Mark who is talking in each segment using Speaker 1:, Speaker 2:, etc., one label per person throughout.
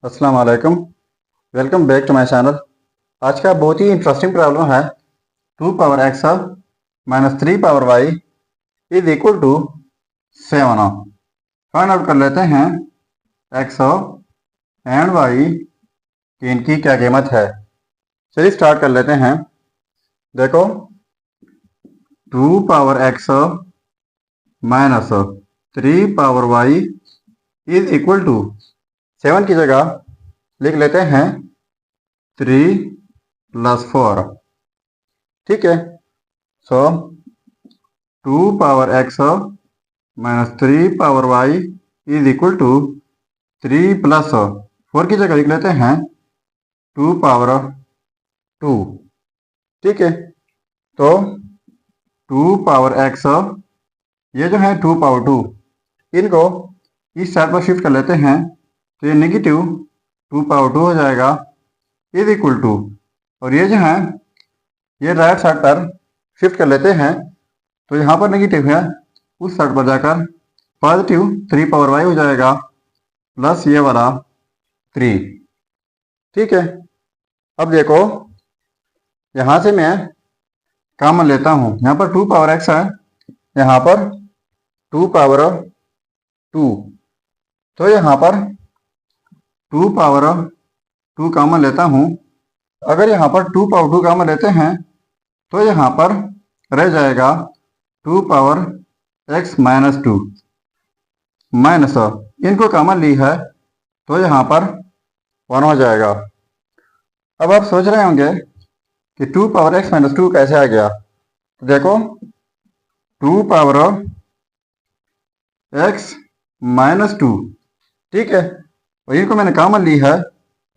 Speaker 1: अस्सलाम वालेकुम। Welcome back to my channel. आज का बहुत ही इंटरेस्टिंग प्रॉब्लम है। 2 power x minus 3 power y is equal to 7। Find out कर लेते हैं एक्स एंड वाई की इनकी क्या कीमत है। चलिए स्टार्ट कर लेते हैं। देखो 2 power x minus 3 power y is equal to 7 की जगह लिख लेते हैं 3 प्लस 4। ठीक है। So 2 power x minus 3 power y is equal to 3 plus 4 की जगह लिख लेते हैं 2 पावर 2। ठीक है। तो 2 पावर एक्स ये जो है 2 पावर 2, इनको इस साइड पर शिफ्ट कर लेते हैं तो ये नेगेटिव 2 पावर 2 हो जाएगा इज इक्वल टू, और ये जो है ये राइट साइड पर शिफ्ट कर लेते हैं तो यहाँ पर नेगेटिव है, उस साइड पर जाकर पॉजिटिव 3 पावर वाई हो जाएगा प्लस ये वाला 3। ठीक है। अब देखो यहाँ से मैं कॉमन लेता हूँ। यहाँ पर 2 पावर एक्स है, यहाँ पर 2 पावर 2, तो यहाँ पर 2 पावर 2 कॉमन लेता हूँ। अगर यहाँ पर 2 पावर 2 कॉमन लेते हैं तो यहाँ पर रह जाएगा 2 पावर एक्स माइनस 2 माइनस, इनको कॉमन ली है तो यहाँ पर 1 हो जाएगा। अब आप सोच रहे होंगे कि 2 पावर एक्स माइनस 2 कैसे आ गया। तो देखो 2 पावर एक्स माइनस 2, ठीक है, और इनको मैंने कॉमन ली है,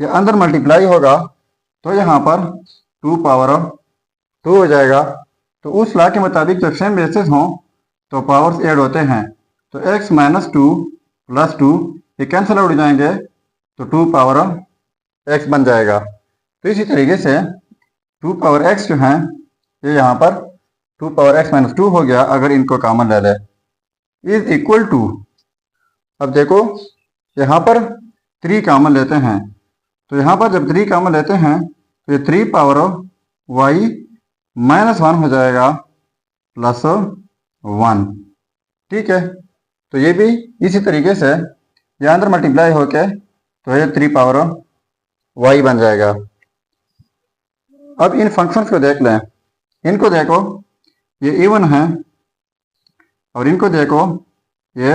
Speaker 1: ये अंदर मल्टीप्लाई होगा तो यहाँ पर 2 पावर 2 हो जाएगा। तो उस लॉ के मुताबिक जब सेम बेसिस हों तो पावर्स ऐड होते हैं, तो x माइनस 2 प्लस 2 ये कैंसिल आउट हो जाएंगे तो 2 पावर x बन जाएगा। तो इसी तरीके से 2 पावर x जो है ये यहाँ पर 2 पावर x माइनस 2 हो गया अगर इनको कॉमन ले ले, इज इक्वल टू, अब देखो यहाँ पर 3 कॉमन लेते हैं तो यहाँ पर जब 3 कॉमन लेते हैं तो ये 3 पावर y माइनस 1 हो जाएगा प्लस 1। ठीक है। तो ये भी इसी तरीके से ये अंदर मल्टीप्लाई होके तो ये 3 पावर y बन जाएगा। अब इन फंक्शंस को देख लें। इनको देखो ये इवन है और इनको देखो ये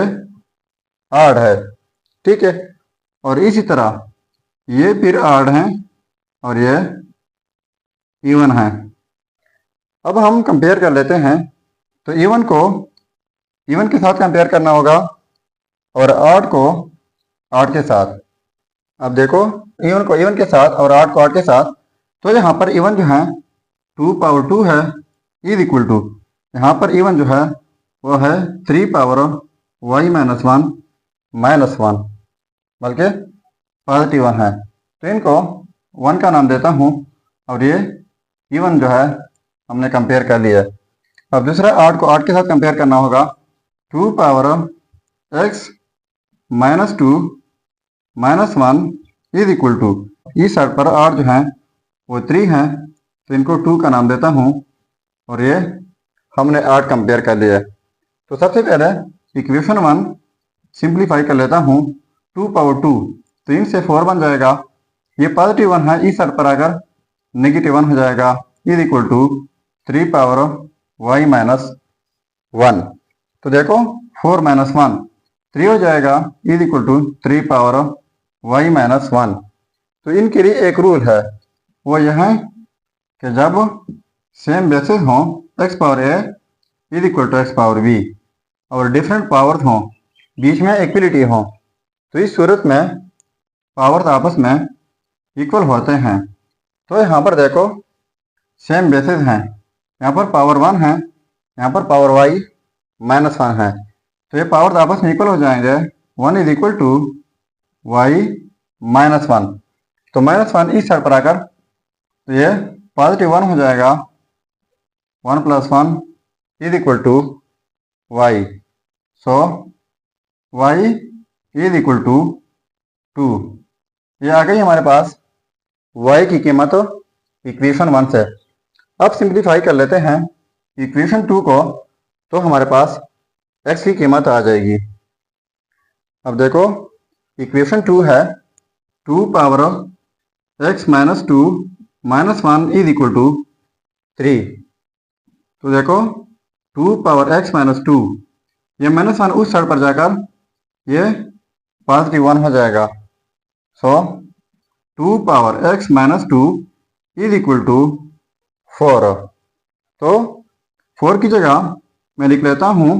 Speaker 1: ऑड है। ठीक है। और इसी तरह ये फिर ऑड है और ये इवन है। अब हम कंपेयर कर लेते हैं तो इवन को इवन के साथ कंपेयर करना होगा और ऑड को ऑड के साथ। अब देखो इवन को इवन के साथ और ऑड को ऑड के साथ, तो यहाँ पर इवन जो है 2 पावर 2 है इज इक्वल टू, यहाँ पर इवन जो है वो है 3 पावर y माइनस 1 माइनस 1, बल्कि पॉजिटिव 1 है तो इनको 1 का नाम देता हूँ और ये इवन जो है हमने कंपेयर कर लिया। अब दूसरा 8 को 8 के साथ कंपेयर करना होगा। 2 power x minus 2 minus 1 is equal to, इस साइड पर 8 जो है वो 3 है तो इनको 2 का नाम देता हूँ और ये हमने 8 कंपेयर कर लिया। तो सबसे पहले इक्वेशन 1 सिंप्लीफाई कर लेता हूँ। 2 पावर 2 तो इनसे 4 बन जाएगा, ये पॉजिटिव 1 है, इस साइड पर आकर नेगेटिव 1 हो जाएगा is equal to 3 power y minus 1। तो देखो 4 माइनस 1 3 हो जाएगा is equal to 3 power y minus 1। तो इनके लिए एक रूल है, वो यह है कि जब सेम बेसिस हों x power a is equal to x power b और डिफरेंट पावर्स हों, बीच में इक्वलिटी हो, तो इस सूरत में पावर्स आपस में इक्वल होते हैं। तो यहाँ पर देखो सेम बेसिस हैं, यहाँ पर पावर 1 है, यहाँ पर पावर y माइनस 1 है, तो ये पावर्स आपस में इक्वल हो जाएंगे। 1 is equal to y minus 1, तो माइनस 1 इस साइड पर आकर तो ये पॉजिटिव 1 हो जाएगा। 1 plus 1 is equal to y, so y is equal to 2। ये आ गई हमारे पास y की कीमत इक्वेशन 1 से। अब सिंप्लीफाई कर लेते हैं इक्वेशन 2 को, तो हमारे पास x की कीमत आ जाएगी। अब देखो इक्वेशन 2 है 2 power x minus 2 minus 1 is equal to 3। तो देखो 2 पावर x माइनस 2, ये माइनस 1 उस साइड पर जाकर ये पॉजिटिव 1 हो जाएगा। So 2 power x minus 2 is equal to 4। तो 4 की जगह मैं लिख लेता हूँ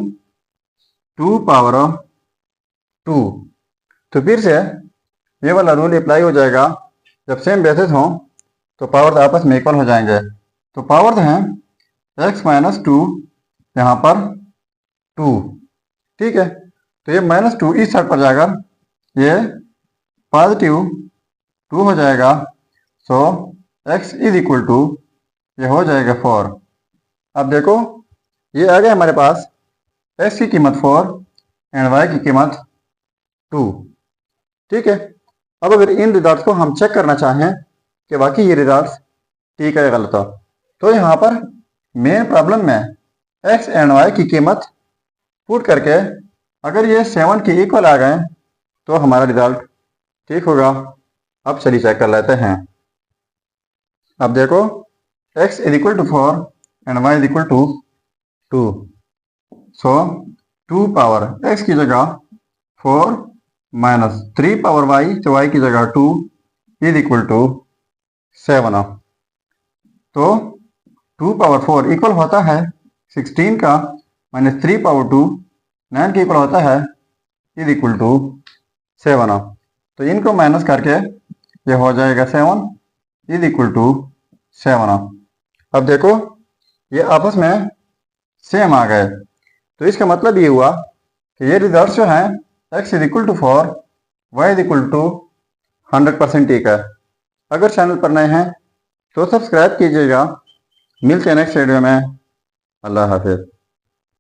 Speaker 1: 2 पावर 2। तो फिर से ये वाला रूल अप्लाई हो जाएगा, जब सेम बेसिस हो तो पावर आपस में इक्वल हो जाएंगे। तो पावर हैं x माइनस 2 यहाँ पर 2, ठीक है। तो ये माइनस 2 इस साइड पर जाकर ये पॉजिटिव 2 हो जाएगा। सो x इज इक्वल टू ये हो जाएगा 4। अब देखो ये आ गया हमारे पास x की कीमत 4 एंड y की कीमत 2, ठीक है। अब अगर इन रिजल्ट्स को हम चेक करना चाहें कि वाकई ये रिजल्ट्स ठीक है या गलत हो, तो यहाँ पर मेन प्रॉब्लम में x एंड y की कीमत पुट करके अगर ये 7 के इक्वल आ गए तो हमारा रिजल्ट ठीक होगा। अब चलिए चेक कर लेते हैं। अब देखो x is equal to 4 and y is equal to 2। So 2 power x की जगह 4 माइनस 3 पावर y, तो y की जगह 2 इज इक्वल टू 7। तो 2 पावर 4 इक्वल होता है 16 का, माइनस 3 पावर 2 9 के इक्वल होता है इज इक्वल टू 7। तो इनको माइनस करके ये हो जाएगा 7 इज इक्वल टू 7। अब देखो ये आपस में सेम आ गए, तो इसका मतलब ये हुआ कि ये रिजल्ट जो हैं x is equal to 4, y is equal to 100% ठीक है। अगर चैनल पर नए हैं तो सब्सक्राइब कीजिएगा। मिलते हैं नेक्स्ट वीडियो में। अल्लाह हाफिज़।